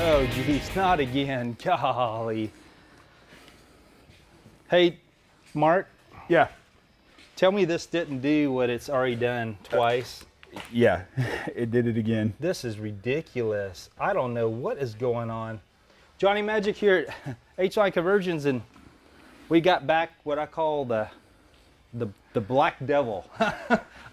Oh, geez, not again. Golly. Hey, Mark. Yeah. Tell me this didn't do what it's already done twice. Yeah, it did it again. This is ridiculous. I don't know what is going on. Johnny Magic here at Hline Conversions, and we got back what I call the Black Devil.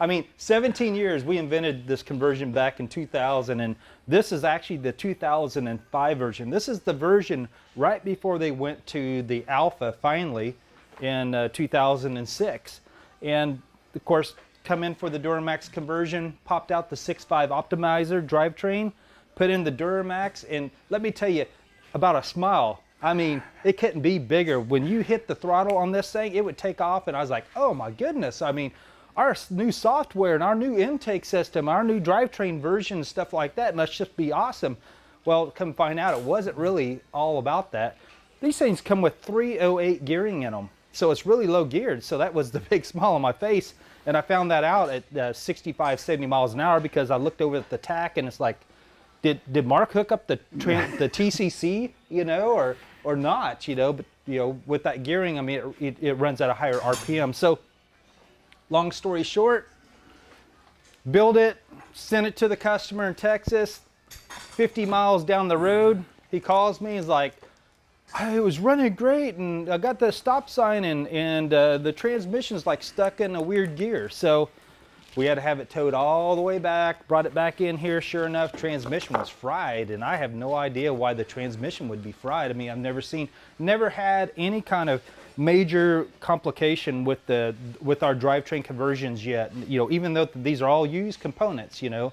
I mean, 17 years, we invented this conversion back in 2000, and this is actually the 2005 version. This is the version right before they went to the Alpha finally in 2006. And of course, come in for the Duramax conversion, popped out the 6.5 optimizer drivetrain, put in the Duramax, and let me tell you about a smile. I mean, it couldn't be bigger. When you hit the throttle on this thing, it would take off, and I was like, oh my goodness. I mean, our new software and our new intake system, our new drivetrain version, stuff like that must just be awesome. Well, come find out, it wasn't really all about that. These things come with 308 gearing in them, so it's really low geared. So that was the big smile on my face, and I found that out at 65, 70 miles an hour because I looked over at the TAC, and it's like, did Mark hook up the TCC, you know, or not, you know? But you know, with that gearing, I mean, it runs at a higher RPM. So, long story short, build it, send it to the customer in Texas. 50 miles down the road, he calls me. He's like, it was running great, and I got the stop sign, and the transmission's like stuck in a weird gear. So we had to have it towed all the way back, brought it back in here. Sure enough, transmission was fried, and I have no idea why the transmission would be fried. I mean, I've never had any kind of major complication with our drivetrain conversions yet. You know, even though these are all used components, you know,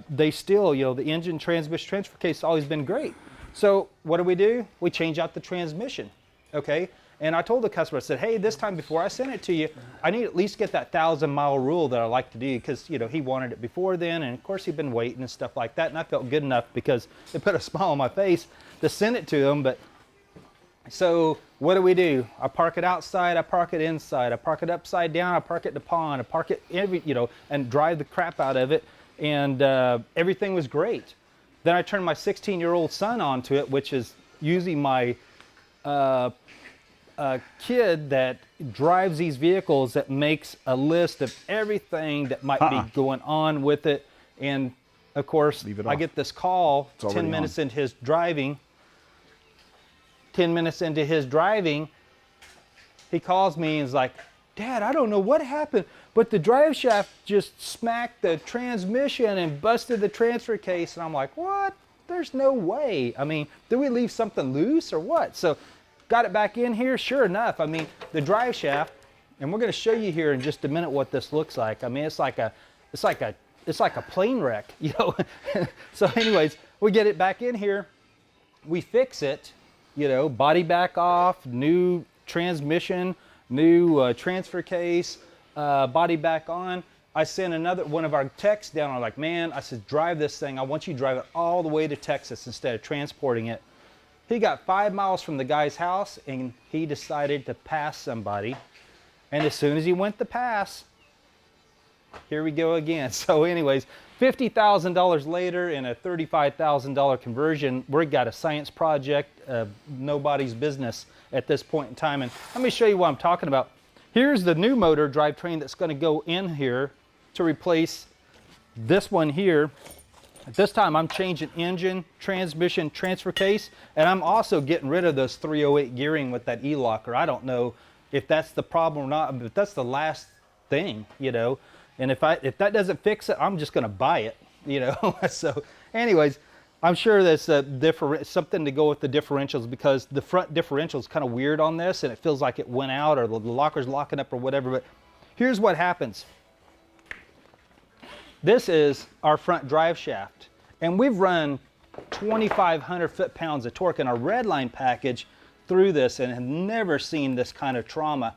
they still, you know, the engine, transmission, transfer case has always been great. So what do? We change out the transmission, okay? And I told the customer, I said, hey, this time before I send it to you, I need to at least get that 1,000-mile rule that I like to do, because, you know, he wanted it before then, and of course he'd been waiting and stuff like that, and I felt good enough because it put a smile on my face to send it to him. But so what do? I park it outside, I park it inside, I park it upside down, I park it in the pond, I park it you know, and drive the crap out of it, and everything was great. Then I turned my 16-year-old son onto it, which is usually my kid that drives these vehicles, that makes a list of everything that might be going on with it. And of course, I get this call 10 minutes into his driving. 10 minutes into his driving, he calls me and is like, Dad, I don't know what happened, but the drive shaft just smacked the transmission and busted the transfer case. And I'm like, what? There's no way. I mean, did we leave something loose or what? So got it back in here. Sure enough, I mean, the drive shaft, and we're going to show you here in just a minute what this looks like. I mean, it's like a plane wreck, you know. So anyways, we get it back in here, we fix it, you know, body back off, new transmission, new transfer case, body back on. I sent another one of our techs down. I'm like, man, I said, drive this thing. I want you to drive it all the way to Texas instead of transporting it. He got 5 miles from the guy's house, and he decided to pass somebody. And as soon as he went to pass, here we go again. So anyways, $50,000 later in a $35,000 conversion, we've got a science project, nobody's business at this point in time. And let me show you what I'm talking about. Here's the new motor drivetrain that's going to go in here to replace this one here. At this time, I'm changing engine, transmission, transfer case, and I'm also getting rid of those 308 gearing with that E-locker. I don't know if that's the problem or not, but that's the last thing, you know. And if that doesn't fix it, I'm just going to buy it, you know. So anyways, I'm sure there's something to go with the differentials, because the front differential is kind of weird on this, and it feels like it went out or the locker's locking up or whatever. But here's what happens. This is our front drive shaft, and we've run 2,500 foot-pounds of torque in our Redline package through this and have never seen this kind of trauma.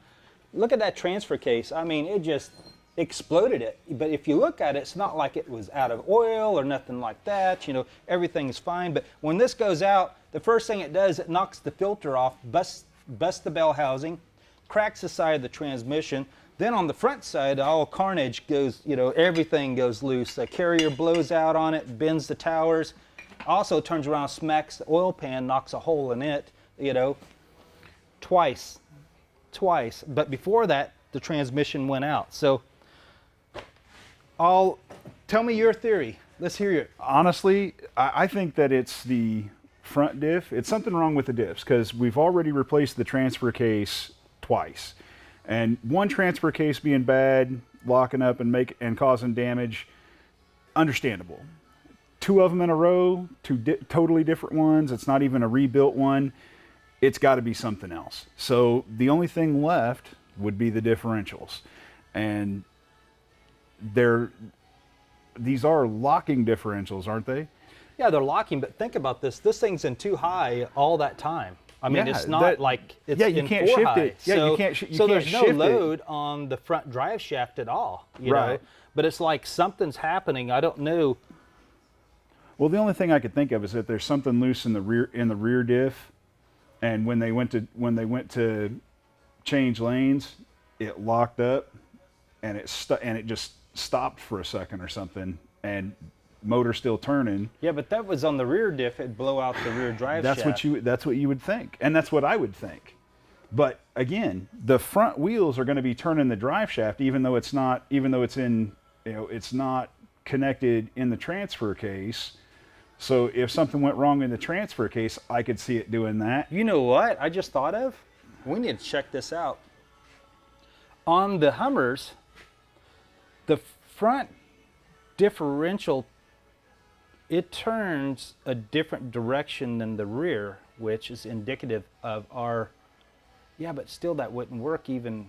Look at that transfer case. I mean, it just exploded it. But if you look at it, it's not like it was out of oil or nothing like that. You know, everything's fine. But when this goes out, the first thing it does, it knocks the filter off, busts the bell housing, cracks the side of the transmission. Then on the front side, all carnage goes, you know, everything goes loose. The carrier blows out on it, bends the towers. also turns around, smacks the oil pan, knocks a hole in it, you know, twice. But before that, the transmission went out. So tell me your theory. Let's hear it. Honestly, I think that it's the front diff. It's something wrong with the diffs because we've already replaced the transfer case twice. And one transfer case being bad, locking up and causing damage, understandable. Two of them in a row, totally different ones. It's not even a rebuilt one. It's got to be something else. So the only thing left would be the differentials. And these are locking differentials, aren't they? Yeah, they're locking, but think about this. This thing's in 2 high all that time. I mean, Yeah, it's not like it's you in can't 4 shift high. it. Yeah, so, you can't you so can't there's no shift it. load on the front drive shaft at all, you know? Right. But it's like something's happening. I don't know. Well, the only thing I could think of is that there's something loose in the rear diff, and when they went to change lanes, it locked up, and it just stopped for a second or something, and motor still turning. Yeah, but that was on the rear diff. It'd blow out the rear drive shaft. That's what you would think, and that's what I would think. But again, the front wheels are going to be turning the drive shaft, even though it's not connected in the transfer case. So if something went wrong in the transfer case, I could see it doing that. You know what I just thought of? We need to check this out. On the Hummers, the front differential, it turns a different direction than the rear, which is indicative of our, yeah, but still that wouldn't work even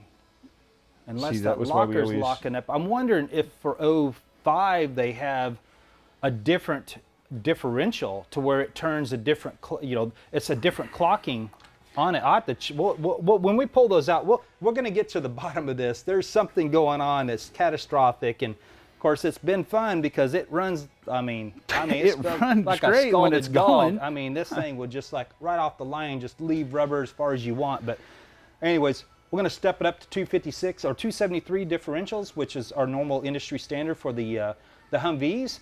unless that locker's locking up. I'm wondering if for 05 they have a different differential to where it turns a different, it's a different clocking on it. I have to when we pull those out, we're going to get to the bottom of this. There's something going on that's catastrophic, and of course it's been fun because it runs. I mean, it's it runs like great a when it's dog. going. I mean, this thing would just like right off the line, just leave rubber as far as you want. But anyways, we're going to step it up to 256 or 273 differentials, which is our normal industry standard for the Humvees.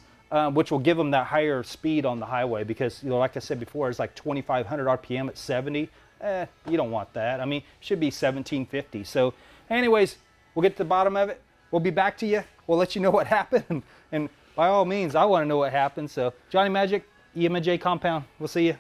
Which will give them that higher speed on the highway because, like I said before, it's like 2,500 RPM at 70. You don't want that. I mean, it should be 1,750. So anyways, we'll get to the bottom of it. We'll be back to you. We'll let you know what happened. And by all means, I want to know what happened. So Johnny Magic, EMJ Compound. We'll see you.